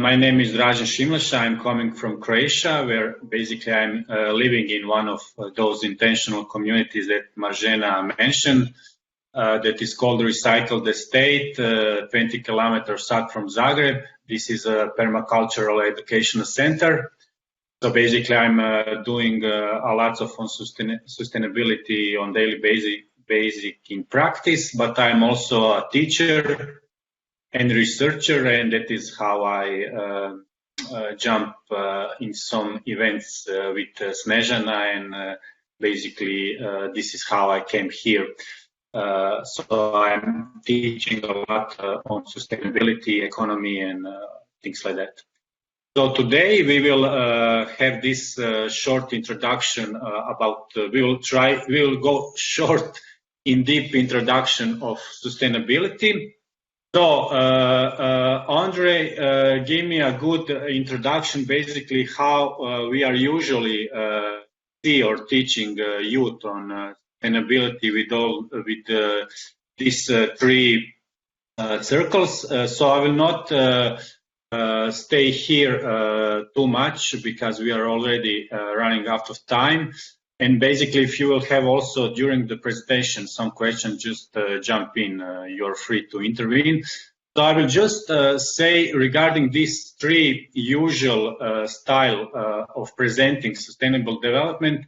My name is Dražen Šimleša. I'm coming from Croatia, where basically I'm living in one of those intentional communities that Marzena mentioned, that is called Recycled Estate, 20 kilometers south from Zagreb. This is a permacultural educational center. So basically I'm doing a lot of on sustainability on daily basic in practice, but I'm also a teacher and researcher, and that is how I jump in some events with Snežana, and basically this is how I came here. So I'm teaching a lot on sustainability, economy, and things like that. So today we will have this short introduction about. We will go short in deep introduction of sustainability. So, Andre gave me a good introduction, basically how we are usually teaching youth on sustainability with these three circles. So I will not stay here too much because we are already running out of time. And basically, if you will have also during the presentation some questions, just jump in. You're free to intervene. So I will just say regarding these three usual style of presenting sustainable development,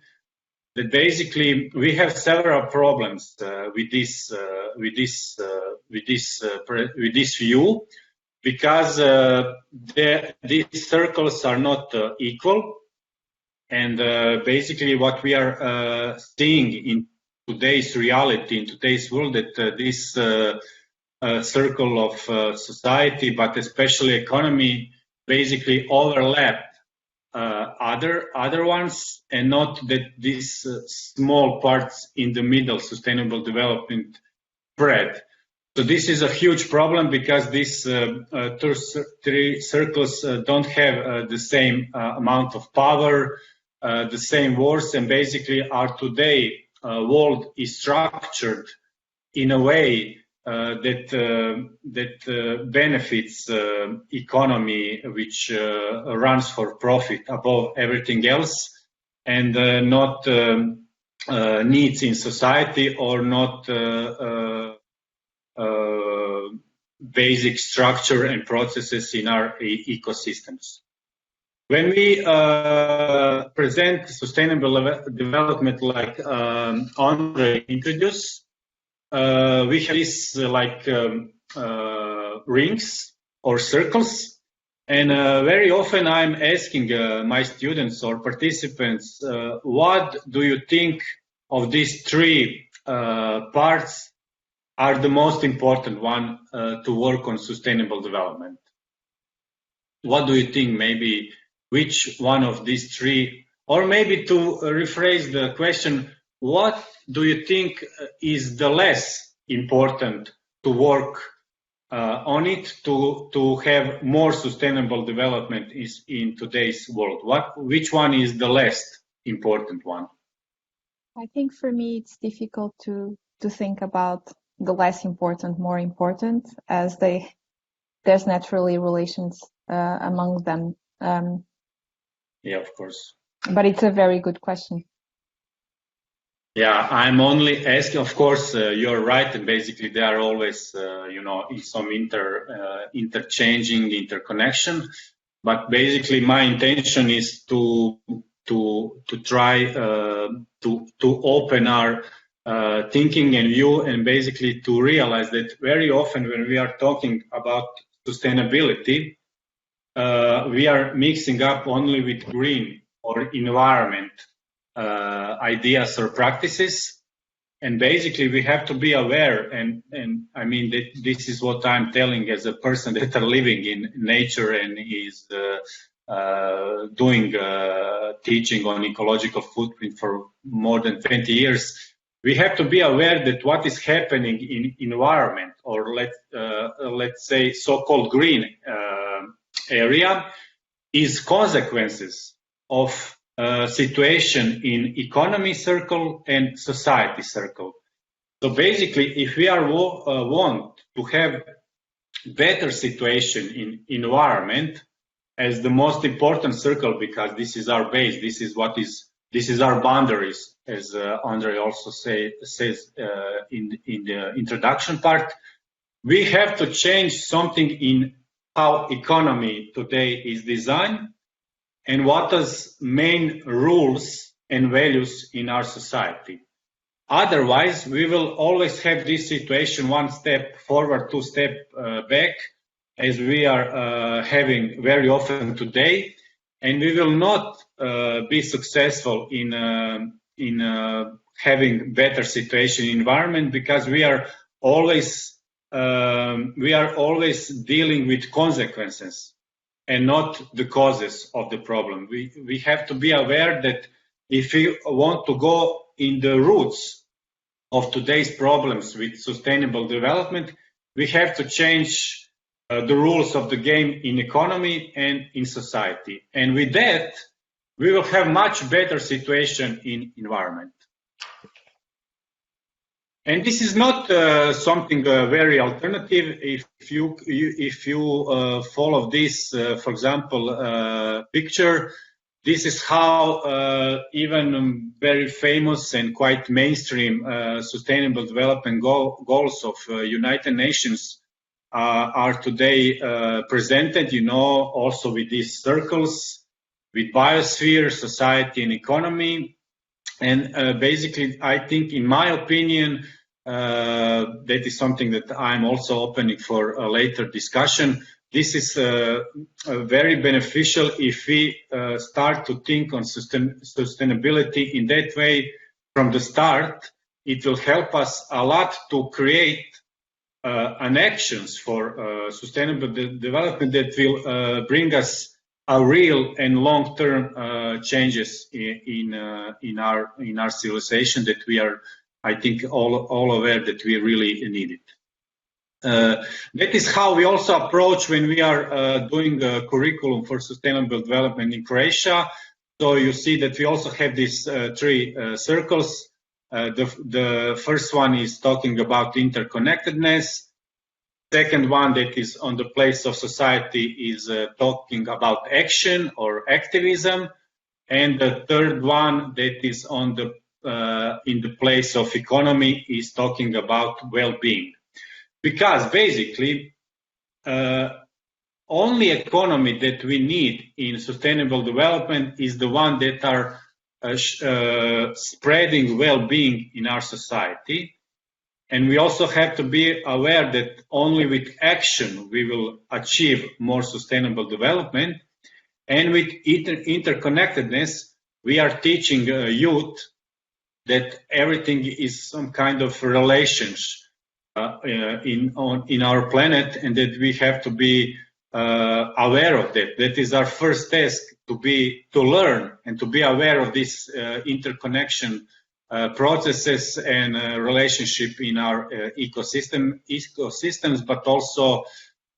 that basically we have several problems with this view, because these circles are not equal. And basically what we are seeing in today's reality, in today's world, that this circle of society, but especially economy, basically overlap other ones, and not that these small parts in the middle, sustainable development, spread. So this is a huge problem because these three circles don't have the same amount of power, the same words, and basically our today world is structured in a way that benefits economy which runs for profit above everything else, and not needs in society, or not basic structure and processes in our ecosystems. When we present sustainable development like Andre introduced, we have these like rings or circles, and very often I'm asking my students or participants, what do you think of these three parts are the most important one to work on sustainable development? What do you think? Maybe which one of these three, or maybe to rephrase the question, what do you think is the less important to work on it to have more sustainable development in today's world? Which one is the less important one? I think for me it's difficult to think about the less important, more important, as there's naturally relations among them. Yeah, of course. But it's a very good question. Yeah, I'm only asking. Of course, you're right, and basically they are always, in some interchanging, interconnection. But basically, my intention is to try to open our thinking and view, and basically to realize that very often when we are talking about sustainability, we are mixing up only with green or environment ideas or practices, and basically we have to be aware, and I mean that this is what I'm telling as a person that are living in nature and is doing teaching on ecological footprint for more than 20 years. We have to be aware that what is happening in environment, or let's say so-called green area, is consequences of situation in economy circle and society circle. So basically, if we are want to have better situation in environment, as the most important circle, because this is our base, this is our boundaries, as Andre also says in the introduction part. We have to change something in how economy today is designed and what is main rules and values in our society. Otherwise, we will always have this situation, one step forward, two steps back, as we are having very often today, and we will not be successful in having better situation environment, because we are always dealing with consequences and not the causes of the problem. We have to be aware that if we want to go in the roots of today's problems with sustainable development, we have to change the rules of the game in economy and in society. And with that, we will have much better situation in environment. And this is not something very alternative. If you follow this, for example, picture, this is how even very famous and quite mainstream sustainable development goals of United Nations are today presented, also with these circles, with biosphere, society, and economy. And basically, I think, in my opinion, that is something that I'm also opening for a later discussion. This is very beneficial if we start to think on sustainability in that way from the start. It will help us a lot to create an actions for sustainable development that will bring us a real and long-term changes in our civilization that we are, I think, all aware that we really need it. That is how we also approach when we are doing a curriculum for sustainable development in Croatia. So you see that we also have these three circles. The first one is talking about interconnectedness. Second one, that is on the place of society, is talking about action or activism. And the third one, that is on the in the place of economy, is talking about well-being. Because basically, only economy that we need in sustainable development is the one that are spreading well-being in our society. And we also have to be aware that only with action we will achieve more sustainable development. And with interconnectedness, we are teaching youth that everything is some kind of relations in our planet, and that we have to be aware of that. That is our first task, to learn and to be aware of this interconnection processes and relationship in our ecosystems, but also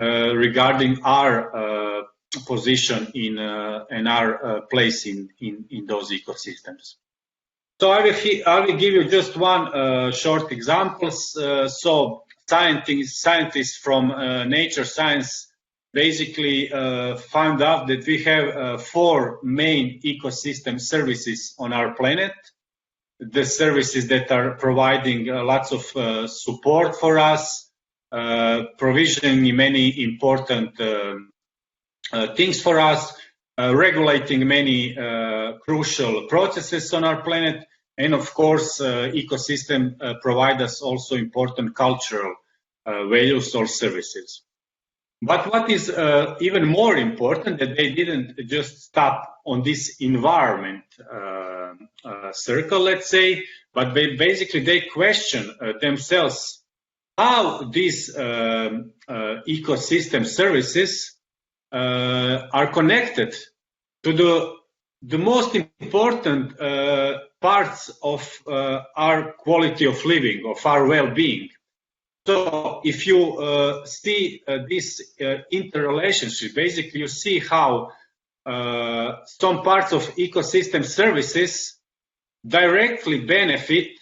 regarding our position in and our place in those ecosystems. So I will give you just one short example. So scientists from nature science basically found out that we have 4 main ecosystem services on our planet. The services that are providing lots of support for us, provisioning many important things for us, regulating many crucial processes on our planet, and of course, ecosystem provide us also important cultural values or services. But what is even more important, that they didn't just stop on this environment circle, let's say, but they question themselves how these ecosystem services are connected to the most important parts of our quality of living, of our well-being. So if you see this interrelationship, basically you see how some parts of ecosystem services directly benefit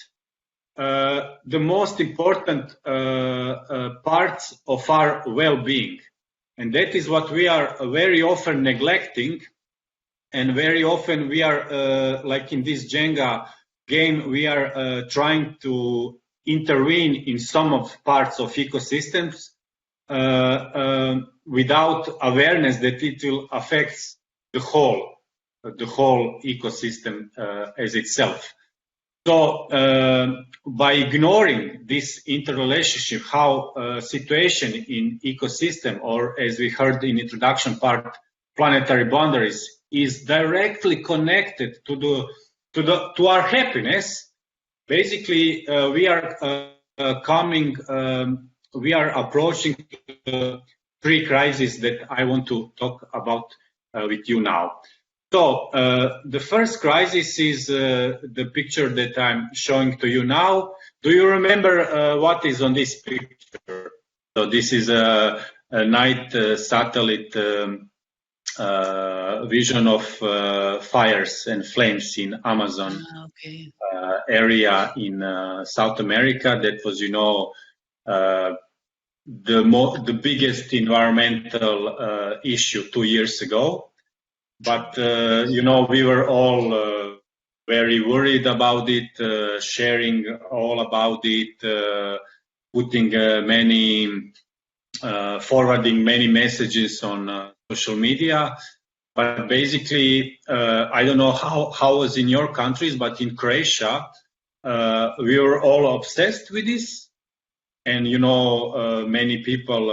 the most important parts of our well-being. And that is what we are very often neglecting. And very often we are, like in this Jenga game, we are trying to intervene in some of parts of ecosystems without awareness that it will affect the whole ecosystem as itself. So by ignoring this interrelationship, how situation in ecosystem, or as we heard in introduction part, planetary boundaries, is directly connected to our happiness. Basically, we are approaching three crises that I want to talk about with you now. So the first crisis is the picture that I'm showing to you now. Do you remember what is on this picture? So this is a night satellite vision of fires and flames in Amazon area in South America. That was, the biggest environmental issue 2 years ago. But, we were all very worried about it, sharing all about it, forwarding many messages on social media. But basically, I don't know how it was in your countries, but in Croatia, we were all obsessed with this. And, many people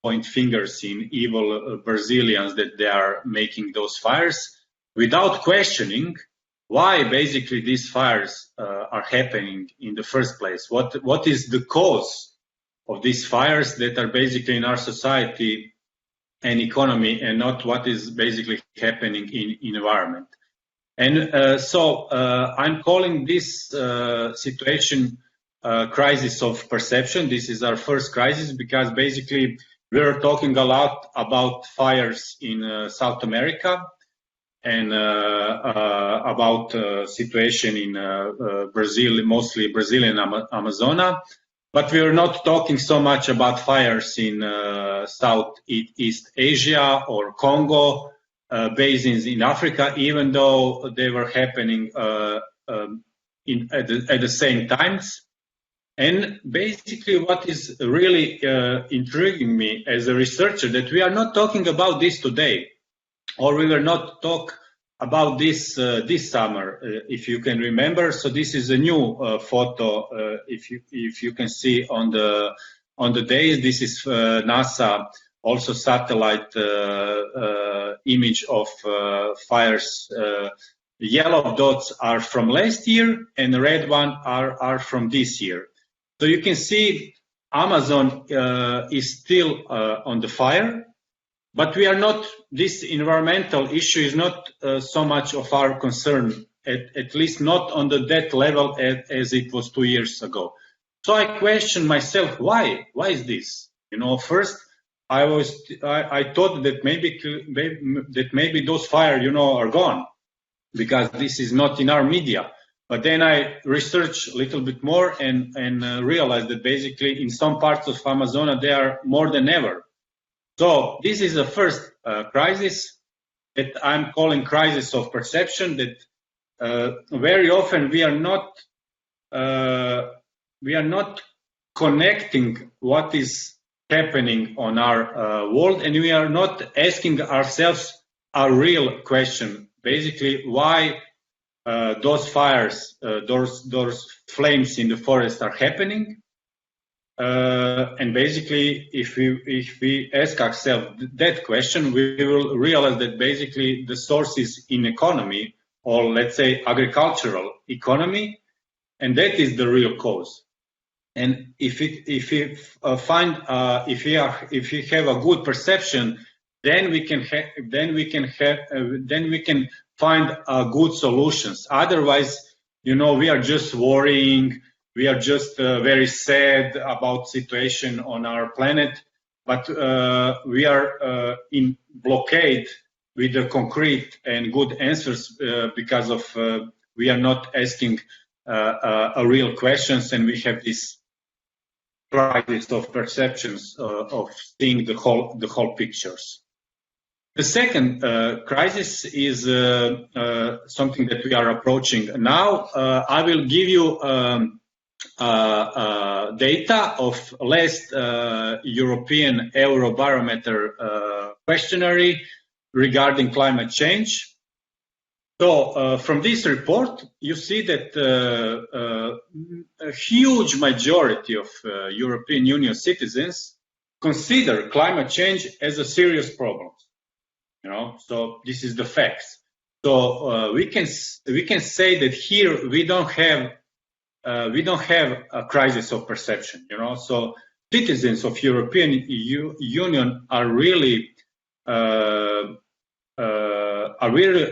point fingers in evil Brazilians that they are making those fires without questioning why basically these fires are happening in the first place. What is the cause of these fires that are basically in our society and economy, and not what is basically happening in environment. And so I'm calling this situation crisis of perception. This is our first crisis because basically we're talking a lot about fires in South America and about situation in Brazil, mostly Brazilian Amazonia. But we are not talking so much about fires in Southeast Asia or Congo basins in Africa, even though they were happening at the same times. And basically what is really intriguing me as a researcher, that we are not talking about this today, or we will not talk about this this summer, if you can remember. So this is a new photo, if you can see on the days. This is NASA also satellite image of fires. The yellow dots are from last year, and the red one are from this year. So you can see Amazon is still on the fire, but we are not. This environmental issue is not so much of our concern, at least not on that level as it was 2 years ago. So I question myself, why? Why is this? First I thought that maybe those fires, are gone because this is not in our media. But then I researched a little bit more and realized that basically in some parts of Amazonia they are more than ever. So this is the first crisis that I'm calling crisis of perception. That very often we are not connecting what is happening on our world, and we are not asking ourselves a real question. Basically, why those fires, those flames in the forest are happening. And basically, if we ask ourselves that question, we will realize that basically the source is in economy, or let's say agricultural economy, and that is the real cause. And if we have a good perception, then we can find good solutions. Otherwise, we are just worrying. We are just very sad about situation on our planet, but we are in blockade with the concrete and good answers because of we are not asking real questions, and we have this crisis of perceptions of seeing the whole pictures. The second crisis is something that we are approaching now. I will give you data of last European Eurobarometer questionnaire regarding climate change. So from this report, you see that a huge majority of European Union citizens consider climate change as a serious problem. You know, so this is the facts. So we can say that here we don't have a crisis of perception. You know, so citizens of European Union are really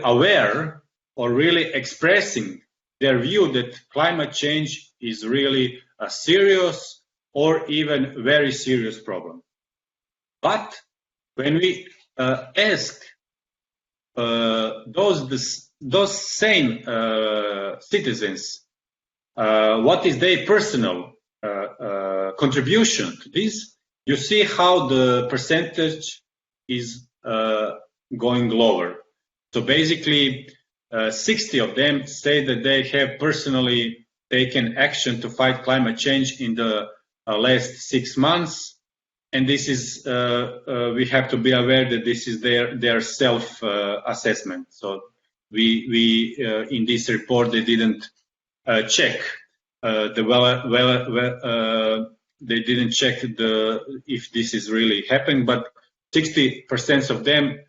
aware or really expressing their view that climate change is really a serious or even very serious problem. But when we ask those same citizens what is their personal contribution to this, you see how the percentage is going lower. So basically 60 of them say that they have personally taken action to fight climate change in the last 6 months. And this is, we have to be aware that this is their self-assessment. So we in this report, they didn't check they didn't check if this is really happening, but 60% of them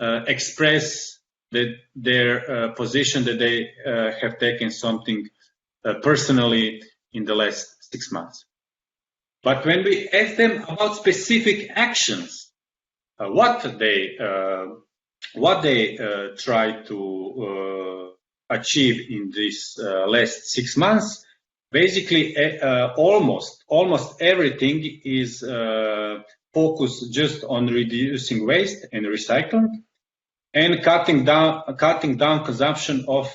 express that their position that they have taken something personally in the last 6 months. But when we ask them about specific actions, what they try to achieve in this last 6 months, basically almost everything is focused just on reducing waste and recycling, and cutting down consumption of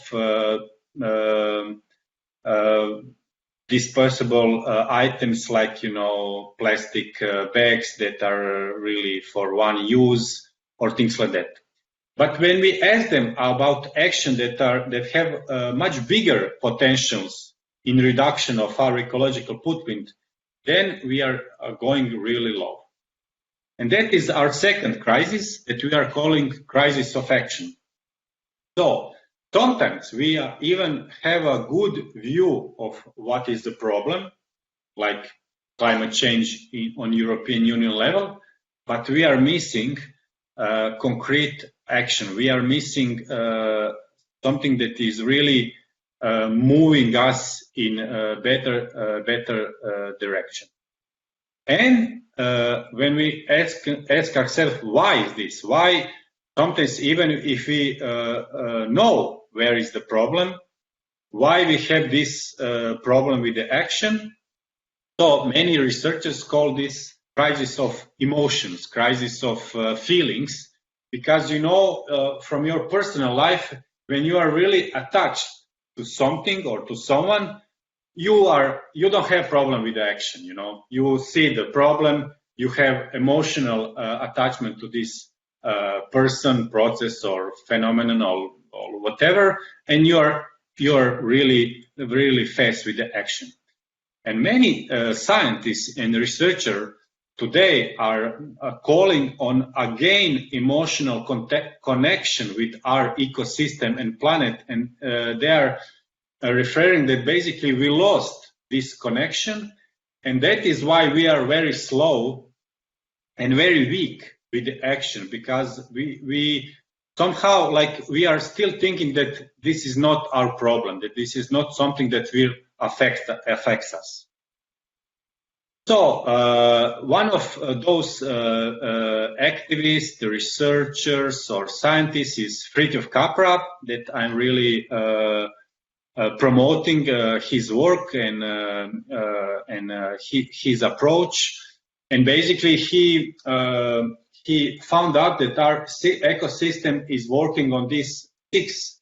disposable items like, you know, plastic bags that are really for one use or things like that. But when we ask them about action that have much bigger potentials in reduction of our ecological footprint, then we are going really low. And that is our second crisis that we are calling crisis of action. So sometimes we even have a good view of what is the problem, like climate change on European Union level, but we are missing concrete action. We are missing something that is really moving us in a better direction. And when we ask ourselves, why is this? Why sometimes even if we know where is the problem, why we have this problem with the action? So many researchers call this crisis of emotions, crisis of feelings, because you know from your personal life, when you are really attached to something or to someone, you don't have problem with the action. You know, you see the problem, you have emotional attachment to this person, process, or phenomenon, or whatever, and you are really faced with the action. And many scientists and researchers today are calling on again emotional connection with our ecosystem and planet, and they are referring that basically we lost this connection, and that is why we are very slow and very weak with the action, because we somehow, like, we are still thinking that this is not our problem, that this is not something that will affects us. So one of those activists, the researchers or scientists is Fritjof Capra, that I'm really promoting his work and his approach. And basically he found out that our ecosystem is working on these 6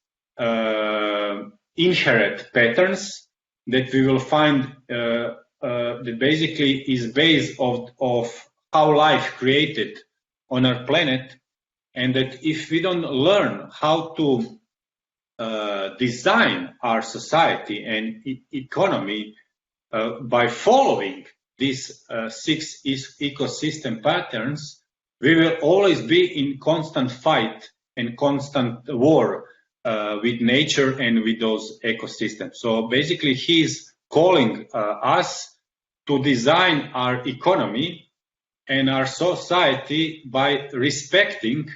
inherent patterns that we will find that basically is based of how life created on our planet, and that if we don't learn how to design our society and economy by following these 6 ecosystem patterns, we will always be in constant fight and constant war with nature and with those ecosystems. So basically, he's calling us to design our economy and our society by respecting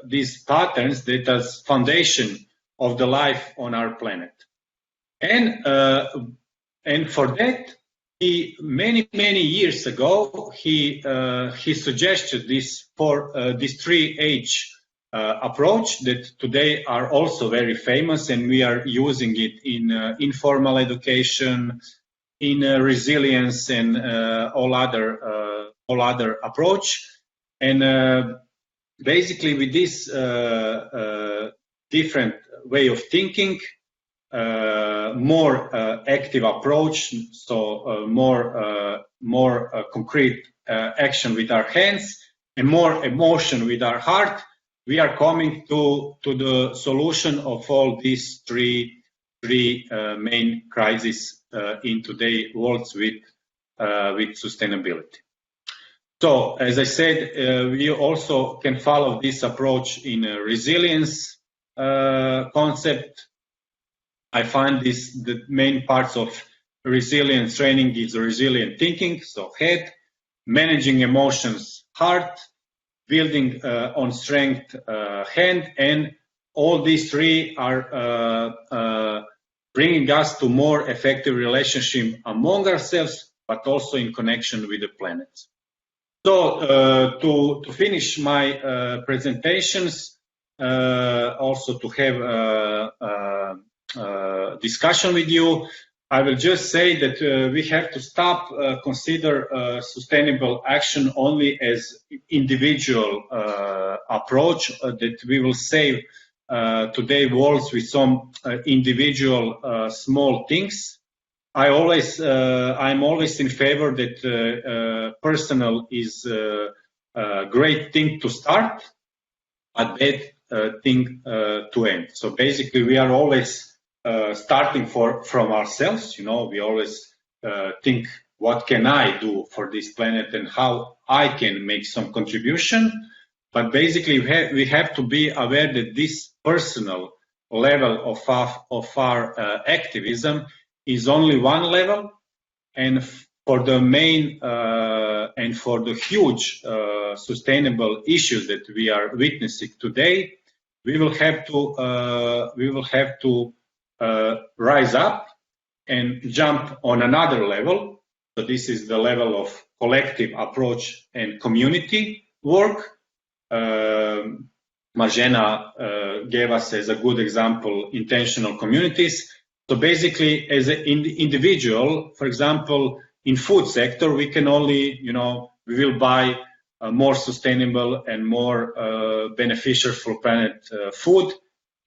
these patterns that as foundation of the life on our planet. And for that, he many years ago he suggested this 3H approach that today are also very famous, and we are using it in informal education, in resilience, and all other approach. And basically, with this different way of thinking, more active approach, so more concrete action with our hands and more emotion with our heart, we are coming to the solution of all these three main crises in today's world with sustainability. So, as I said, we also can follow this approach in a resilience concept. I find the main parts of resilience training is resilient thinking, so head, managing emotions, heart, building on strength, hand, and all these three are bringing us to more effective relationship among ourselves, but also in connection with the planet. So to finish my presentations, also to have discussion with you, I will just say that we have to stop consider sustainable action only as individual approach that we will save today worlds with some individual small things. I'm always in favor that personal is a great thing to start, but bad thing to end. So basically, we are always starting from ourselves. We always think, what can I do for this planet and how I can make some contribution. But basically, we have to be aware that this personal level of our activism is only one level, and for the main and for the huge sustainable issues that we are witnessing today, we will have to rise up and jump on another level. So this is the level of collective approach and community work. Marjana gave us as a good example intentional communities. So basically, as an individual, for example, in food sector, we can only, we will buy more sustainable and more beneficial for planet food,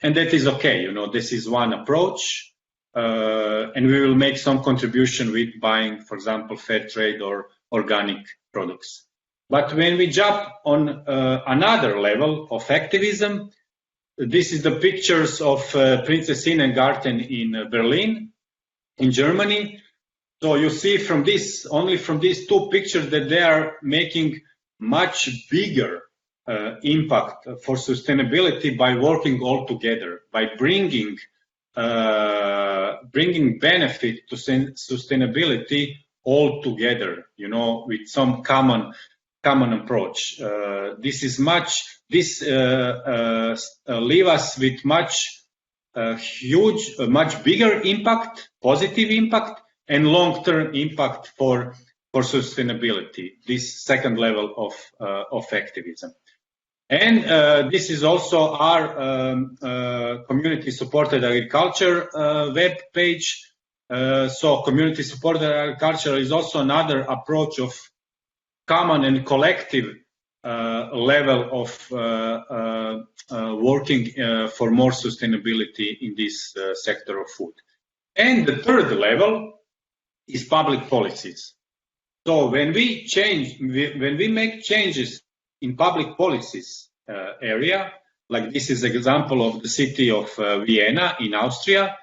and that is okay. This is one approach, and we will make some contribution with buying, for example, fair trade or organic products. But when we jump on another level of activism, this is the pictures of Princess Ine Garten in Berlin, in Germany. So you see only from these two pictures that they are making much bigger impact for sustainability by working all together, by bringing benefit to sustainability all together, with some common approach. This leave us with much bigger impact, positive impact, and long-term impact for sustainability. This second level of activism, and this is also our community-supported agriculture web page. So, community-supported agriculture is also another approach of common and collective level of working for more sustainability in this sector of food. And the third level is public policies. So when we make changes in public policies area, like this is an example of the city of Vienna in Austria,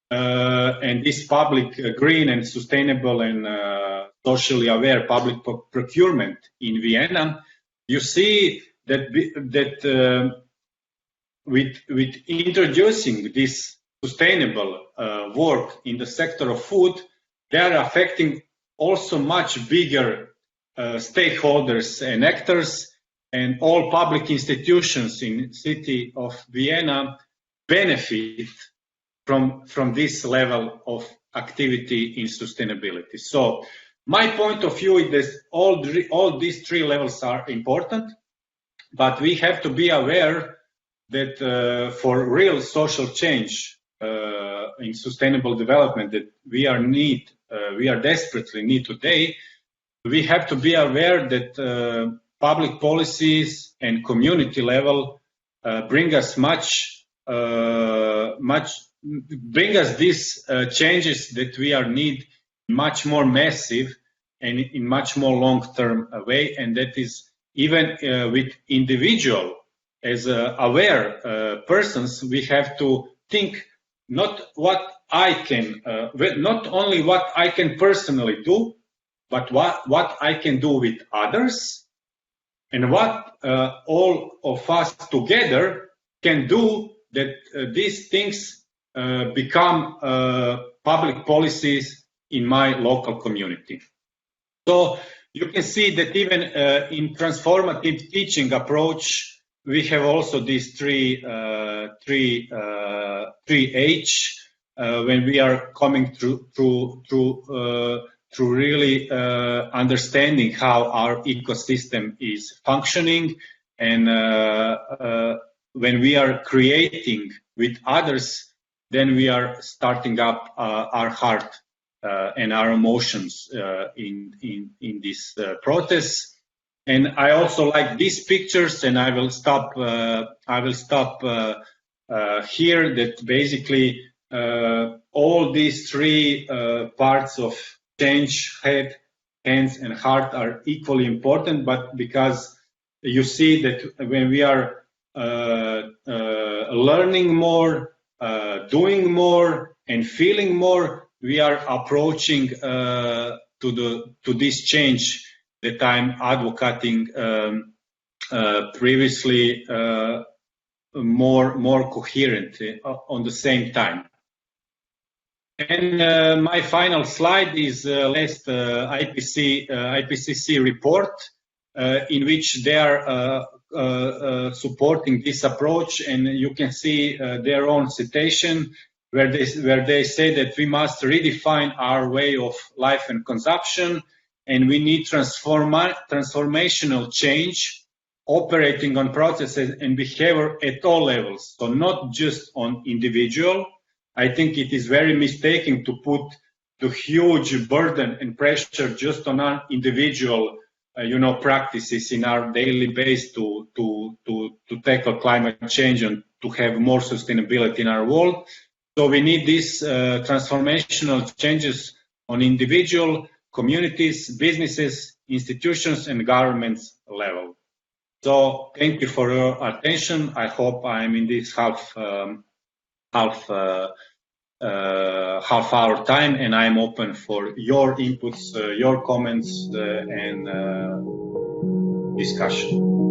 and this public green and sustainable and socially aware public procurement in Vienna, you see that with introducing this sustainable work in the sector of food, they are affecting also much bigger stakeholders and actors, and all public institutions in the city of Vienna benefit from this level of activity in sustainability. So my point of view is that all these three levels are important, but we have to be aware that for real social change in sustainable development that we are desperately need today, we have to be aware that public policies and community level bring us these changes that we are need much more massive and in much more long-term way, and that is even with individual as aware persons, we have to think not only what I can personally do, but what I can do with others, and what all of us together can do that these things become public policies in my local community. So you can see that even in transformative teaching approach, we have also these three H when we are coming through really understanding how our ecosystem is functioning, and when we are creating with others, then we are starting up our heart and our emotions in this process. And I also like these pictures, and I will stop here. That basically all these three parts of change, head, hands, and heart are equally important. But because you see that when we are learning more, doing more, and feeling more, we are approaching to this change that I'm advocating previously more coherently on the same time. And my final slide is last IPCC report in which they are supporting this approach, and you can see their own citation where they say that we must redefine our way of life and consumption, and we need transformational change operating on processes and behavior at all levels, so not just on individual. I think it is very mistaken to put the huge burden and pressure just on our individual practices in our daily base to tackle climate change and to have more sustainability in our world. So we need these transformational changes on individual, communities, businesses, institutions, and governments level. So thank you for your attention. I hope I'm in this half hour time, and I'm open for your inputs, your comments, and discussion.